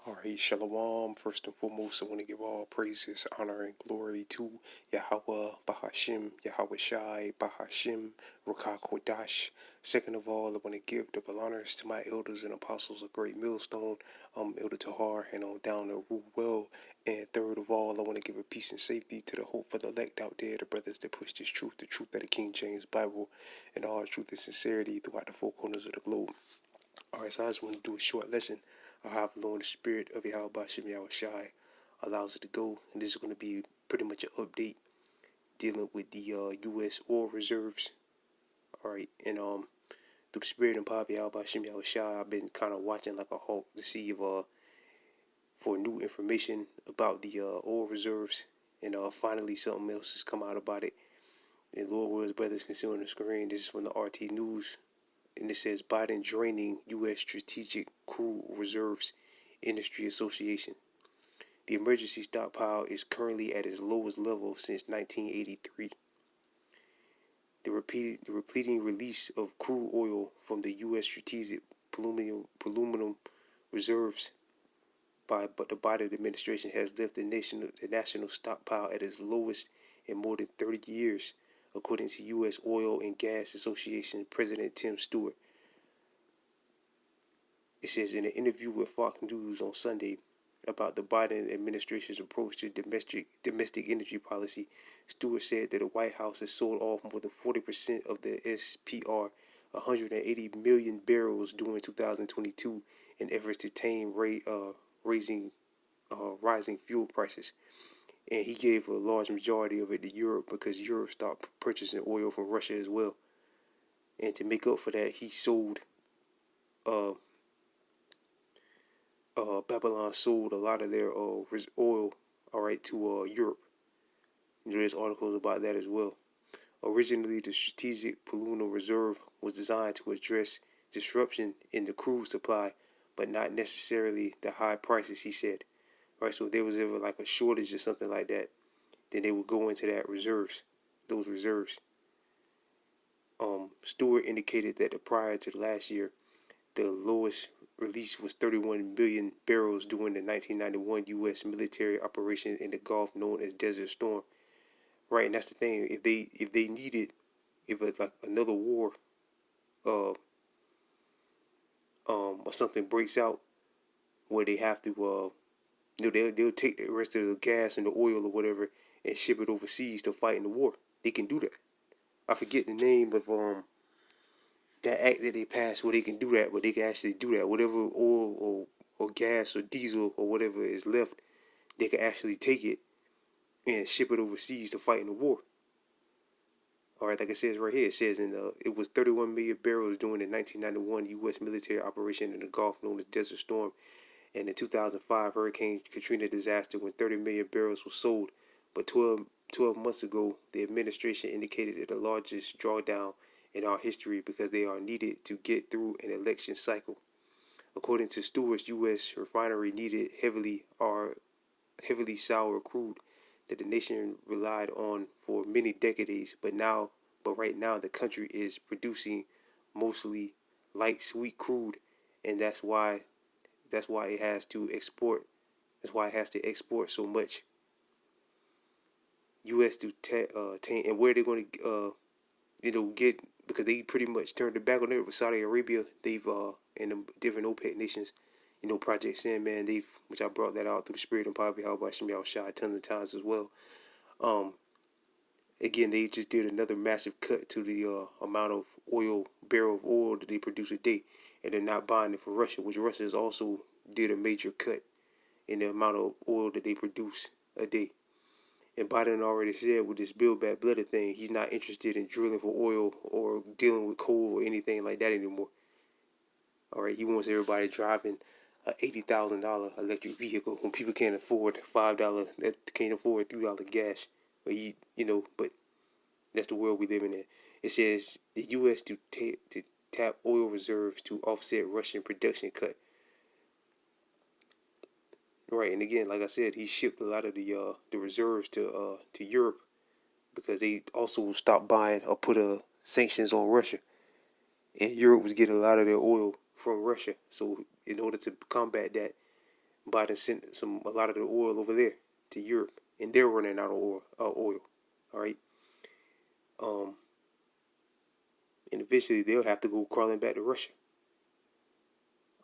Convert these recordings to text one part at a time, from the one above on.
All right, Shalom. First and foremost, I want to give all praises, honor, and glory to Yahweh, Bahashim, Yahweh Shai, Bahashim, Rakah Kodash. Second of all, I want to give double honors to my elders and apostles of Great Millstone, Elder Tahar, and on down to Rule Well. And third of all, I want to give a peace and safety to the hope for the elect out there, the brothers that push this truth, the truth of the King James Bible, and all truth and sincerity throughout the four corners of the globe. All right, so I just want to do a short lesson of how the Lord, the Spirit of Yahweh Bashem Yahweh Shai allows it to go. And this is going to be pretty much an update dealing with the U.S. oil reserves. All right, and through the Spirit and power of Yahweh Bashem Yahweh Shai, I've been kind of watching like a hawk to see if for new information about the oil reserves. And finally, something else has come out about it. And Lord wills, brothers can see on the screen. This is from the RT News. And it says Biden draining U.S. Strategic Crude Reserves Industry Association. The emergency stockpile is currently at its lowest level since 1983. The repeating release of crude oil from the U.S. Strategic Aluminum Reserves by the Biden administration has left the national stockpile at its lowest in more than 30 years, according to U.S. Oil and Gas Association President Tim Stewart. It says in an interview with Fox News on Sunday about the Biden administration's approach to domestic energy policy, Stewart said that the White House has sold off more than 40% of the SPR, 180 million barrels during 2022, in efforts to tame rising fuel prices. And he gave a large majority of it to Europe because Europe stopped purchasing oil from Russia as well. And to make up for that, he sold uh, Babylon sold a lot of their oil, all right, to Europe. There's articles about that as well. Originally, the Strategic Aluminum Reserve was designed to address disruption in the crude supply, but not necessarily the high prices, he said. Right, so if there was ever like a shortage or something like that, then they would go into those reserves. Stewart indicated that prior to last year, the lowest release was 31 million barrels during the 1991 U.S. military operation in the Gulf known as Desert Storm. Right, and that's the thing. If it's like another war, uh, or something breaks out where they have to, they'll take the rest of the gas and the oil or whatever and ship it overseas to fight in the war. They can do that. I forget the name of that act that they passed where they can do that, but they can actually do that. Whatever oil or gas or diesel or whatever is left, they can actually take it and ship it overseas to fight in the war. All right, like it says right here, it says it was 31 million barrels during the 1991 U.S. military operation in the Gulf known as Desert Storm, and the 2005 Hurricane Katrina disaster when 30 million barrels were sold. But 12 months ago, the administration indicated that the largest drawdown in our history because they are needed to get through an election cycle. According to Stewart's U.S. refinery needed heavily sour crude that the nation relied on for many decades, but right now the country is producing mostly light sweet crude, and that's why it has to export. That's why it has to export so much. U.S. to and where they're going to get, because they pretty much turned their back on it with Saudi Arabia. They've and the different OPEC nations, Project Sandman. Which I brought that out through the Spirit and power of Yahweh Shem Shai tons of times as well. Um, Again, they just did another massive cut to the amount of barrel of oil that they produce a day, and they're not buying it from Russia, which Russia has also did a major cut in the amount of oil that they produce a day. And Biden already said with this Build Back Better thing, he's not interested in drilling for oil or dealing with coal or anything like that anymore. All right, he wants everybody driving a $80,000 electric vehicle when people can't afford $5, that can't afford $3 gas. But that's the world we live in. It says the U.S. to tap oil reserves to offset Russian production cut. Right, and again, like I said, he shipped a lot of the reserves to Europe because they also stopped buying or put sanctions on Russia, and Europe was getting a lot of their oil from Russia. So in order to combat that, Biden sent a lot of the oil over there to Europe, and they're running out of oil. All right. Um, and eventually they'll have to go crawling back to Russia.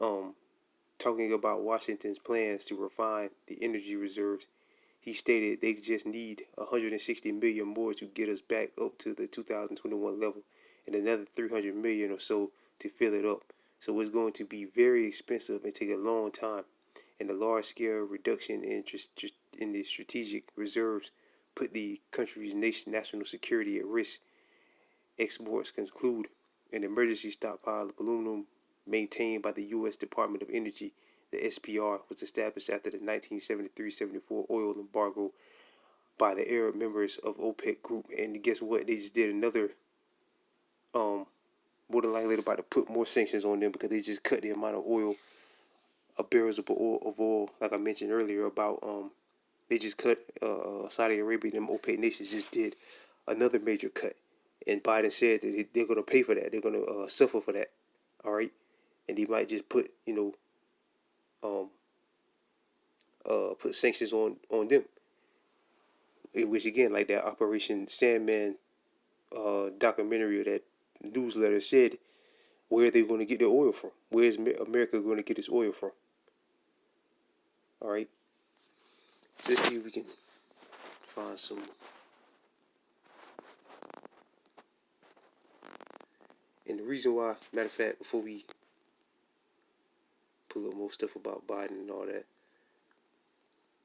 Um, Talking about Washington's plans to refine the energy reserves, he stated they just need 160 million more to get us back up to the 2021 level, and another 300 million or so to fill it up. So it's going to be very expensive and take a long time. And the large-scale reduction in the strategic reserves put the country's national security at risk. Exports conclude an emergency stockpile of aluminum maintained by the U.S. Department of Energy, the SPR, was established after the 1973-74 oil embargo by the Arab members of OPEC group. And guess what? They just did another, more than likely about to put more sanctions on them because they just cut the amount of oil, barrels of oil, like I mentioned earlier about they just cut Saudi Arabia and them OPEC nations just did another major cut. And Biden said that they're going to pay for that. They're going to suffer for that. All right. And he might just put, put sanctions on them. Which again, like that Operation Sandman documentary or that newsletter said, where are they going to get their oil from? Where is America going to get its oil from? All right. Let's see if we can find some. And the reason why, matter of fact, before we pull up more stuff about Biden and all that,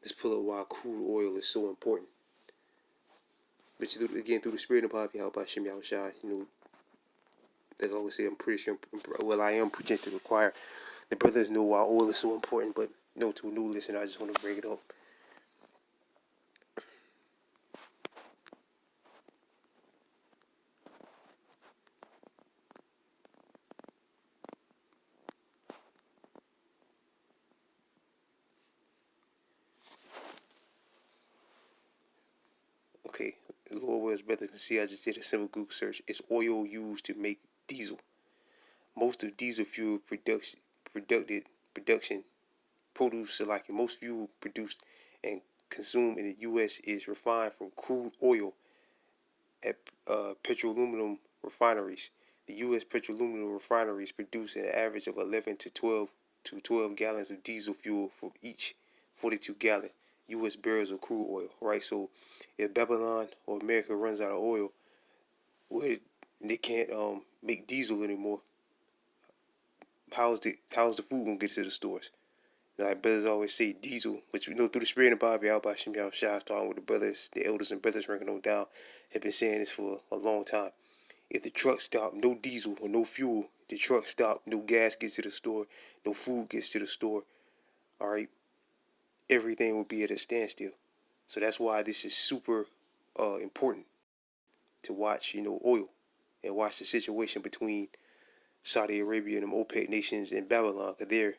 let's pull up why crude oil is so important. But again, through the spirit of Bobby, how about Shem Yahushai, like I always say, I'm pretty sure, I am pretending to require the brothers know why oil is so important, but to a new listener, I just want to bring it up. Okay, the Lord wills, brothers can see, I just did a simple Google search. It's oil used to make diesel. Most of diesel fuel production produce, like most fuel produced and consumed in the U.S. is refined from crude oil at petroleum refineries. The U.S. petroleum refineries produce an average of 11 to 12 gallons of diesel fuel for each 42-gallon U.S. barrels of crude oil. Right. So if Babylon or America runs out of oil, where they can't make diesel anymore, how's the food gonna get to the stores? Like brothers always say, diesel, which we know through the spirit of Bobby, Al Shem Shai, starting with the brothers, the elders and brothers ranking on down, have been saying this for a long time. If the truck stop, no diesel or no fuel, the truck stop, no gas gets to the store, no food gets to the store, all right, everything will be at a standstill. So that's why this is super important to watch, oil, and watch the situation between Saudi Arabia and them OPEC nations and Babylon, because they're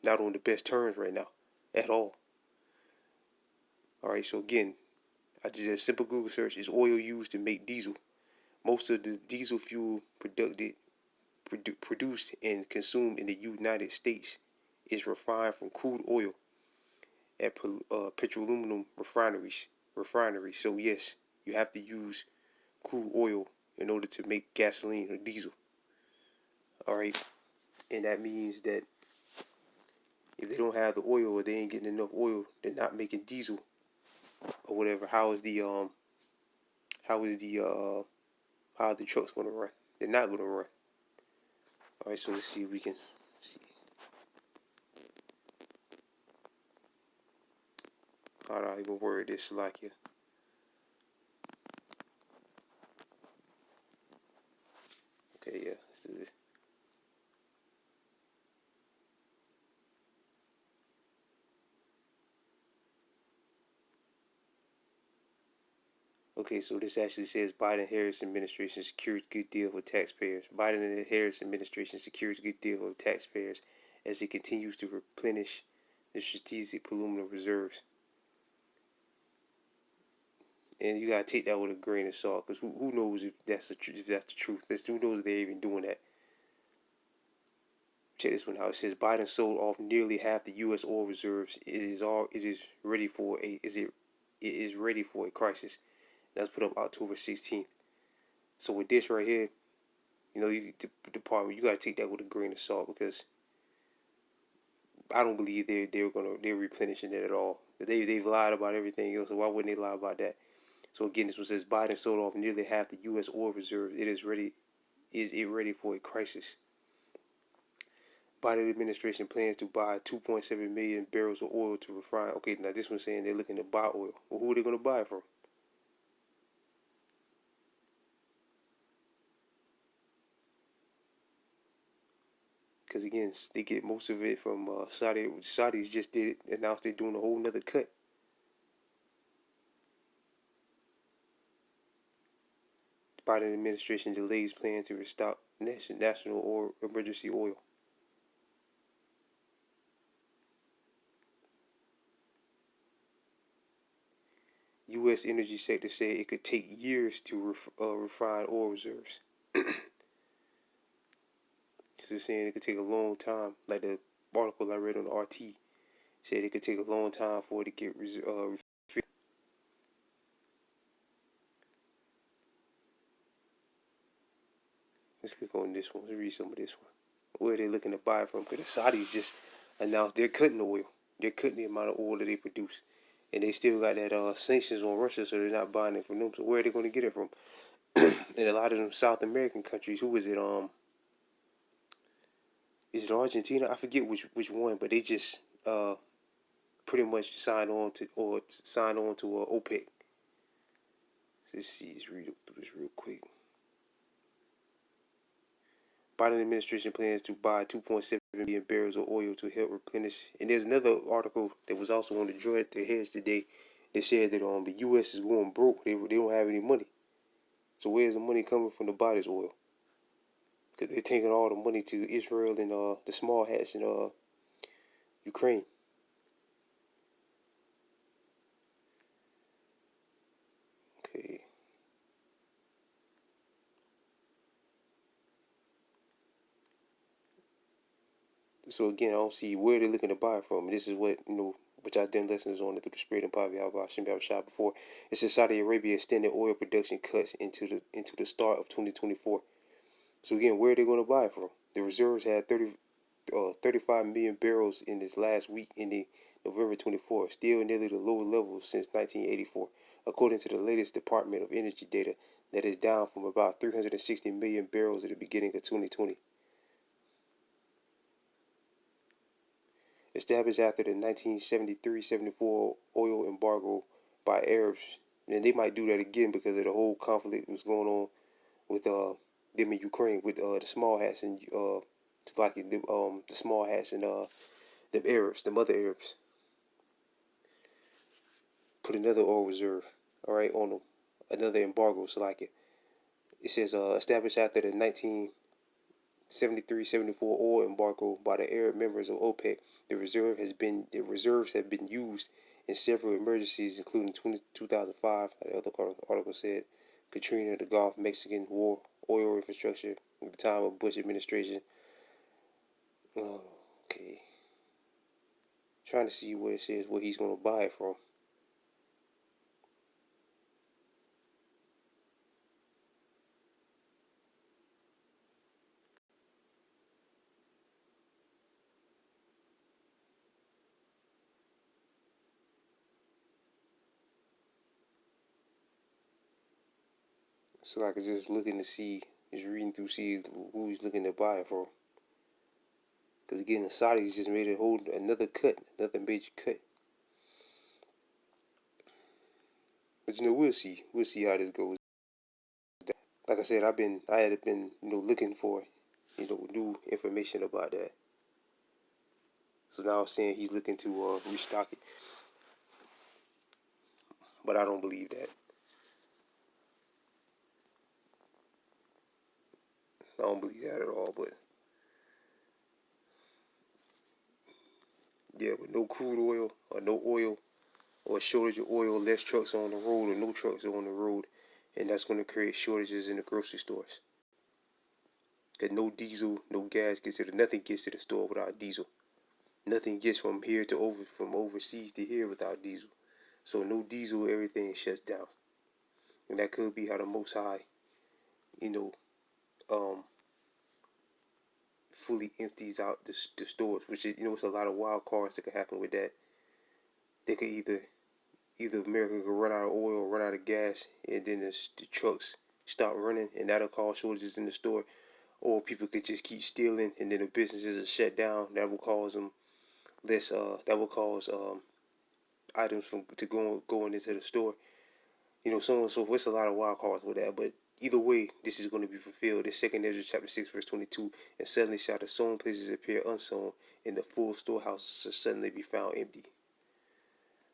not on the best terms right now, at all. All right, so again, I just did a simple Google search. Is oil used to make diesel? Most of the diesel fuel produced and consumed in the United States is refined from crude oil at petroleum refineries. So yes, you have to use crude oil in order to make gasoline or diesel. All right, and that means that if they don't have the oil or they ain't getting enough oil, they're not making diesel or whatever. How is the trucks gonna run? They're not gonna run. All right, so let's see if we can see. How do I even word this, Salakia? Okay, yeah, let's do this. Okay, so this actually says Biden-Harris administration secures good deal for taxpayers. Biden and Harris administration secures good deal for taxpayers as it continues to replenish the strategic aluminum reserves. And you gotta take that with a grain of salt, because who knows if that's the truth? Who knows if they're even doing that? Check this one out. It says Biden sold off nearly half the U.S. oil reserves. It is ready for a crisis. That's put up October 16th. So with this right here, the department, you got to take that with a grain of salt, because I don't believe they're replenishing it at all. They've lied about everything else, so why wouldn't they lie about that? So again, this one says Biden sold off nearly half the U.S. oil reserves. Is it ready for a crisis? Biden administration plans to buy 2.7 million barrels of oil to refine. Okay, now this one's saying they're looking to buy oil. Well, who are they going to buy it from? Because again, they get most of it from Saudi. Saudis just announced they're doing a whole nother cut. Biden administration delays plan to restock national or emergency oil. U.S. energy sector said it could take years to refine oil reserves. So saying it could take a long time, like the article I read on the RT said it could take a long time for it to get refilled. Let's click on this one. Let's read some of this one. Where are they looking to buy it from? Because the Saudis just announced they're cutting the oil. They're cutting the amount of oil that they produce. And they still got that sanctions on Russia, so they're not buying it from them. So where are they going to get it from? And a lot of them South American countries, who is it? Is it Argentina? I forget which one, but they just pretty much signed on to OPEC. Let's see, let's read through this real quick. Biden administration plans to buy 2.7 million barrels of oil to help replenish. And there's another article that was also on the Draw at their heads today. They said that the U.S. is going broke. They don't have any money. So where's the money coming from to buy this oil? Because they're taking all the money to Israel and the small hats in Ukraine. Okay. So again, I don't see where they're looking to buy it from. This is what, which I've done lessons on it through the Spirit and Power of Yahweh Shem Shah before. It says Saudi Arabia extended oil production cuts into the start of 2024. So again, where are they going to buy it from? The reserves had 35 million barrels in this last week ending November 24, still nearly the lower levels since 1984, according to the latest Department of Energy data. That is down from about 360 million barrels at the beginning of 2020. Established after the 1973-74 oil embargo by Arabs, and they might do that again because of the whole conflict that was going on with them in Ukraine with the small hats and the small hats and them Arabs, the mother Arabs. Put another oil reserve, all right, on them, another embargo, so like it says established after the 1973-74 oil embargo by the Arab members of OPEC. The reserves have been used in several emergencies, including 2005. The other article said Katrina, the Gulf, Mexican War, oil infrastructure at the time of Bush administration. Okay, trying to see where it says where he's going to buy it from. So like it's just looking to see, just reading through, see who he's looking to buy it from. Because again, the Saudis just made another major cut. But we'll see. We'll see how this goes. Like I said, I had been, looking for, new information about that. So now I'm saying he's looking to restock it. But I don't believe that. I don't believe that at all. But yeah, with no crude oil or no oil or a shortage of oil, less trucks on the road or no trucks on the road, and that's going to create shortages in the grocery stores. Because no diesel, no gas nothing gets to the store without diesel. Nothing gets from here to from overseas to here without diesel. So no diesel, everything shuts down. And that could be how the Most High, you know, um, fully empties out the stores, which is, it's a lot of wild cards that could happen with that. They could either America could run out of oil or run out of gas, and then the trucks stop running, and that'll cause shortages in the store. Or people could just keep stealing, and then the businesses are shut down. That will cause them less. That will cause items from to going into the store. So on and so forth. It's a lot of wild cards with that, but either way, this is going to be fulfilled. It's 2nd Ezra chapter 6, verse 22. And suddenly shall the sown places appear unsown, and the full storehouses shall suddenly be found empty.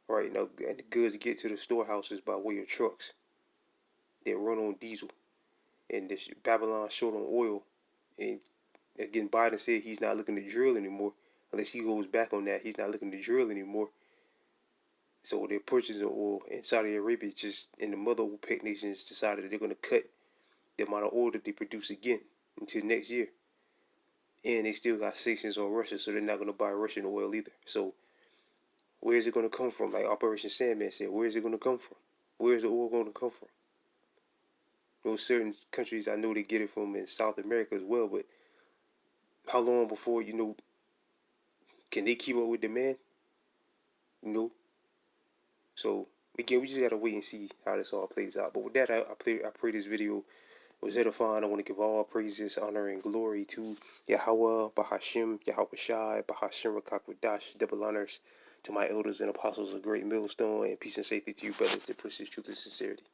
Right now, and the goods get to the storehouses by way of trucks that run on diesel. And this Babylon short on oil. And again, Biden said he's not looking to drill anymore. Unless he goes back on that, he's not looking to drill anymore. So they're purchasing oil, and Saudi Arabia and the mother OPEC nations decided that they're going to cut the amount of oil that they produce again until next year. And they still got sanctions on Russia, so they're not going to buy Russian oil either. So where is it going to come from? Like Operation Sandman said, where is it going to come from? Where is the oil going to come from? Certain countries I know they get it from in South America as well, but how long before, can they keep up with demand? So again, we just gotta wait and see how this all plays out. But with that, I pray this video was edifying. I want to give all praises, honor, and glory to Yahweh, Bahashim, Yahweh Shai, Bahashim Rakakwadash, double honors to my elders and apostles of Great Millstone, and peace and safety to you, brothers that push this truth and sincerity.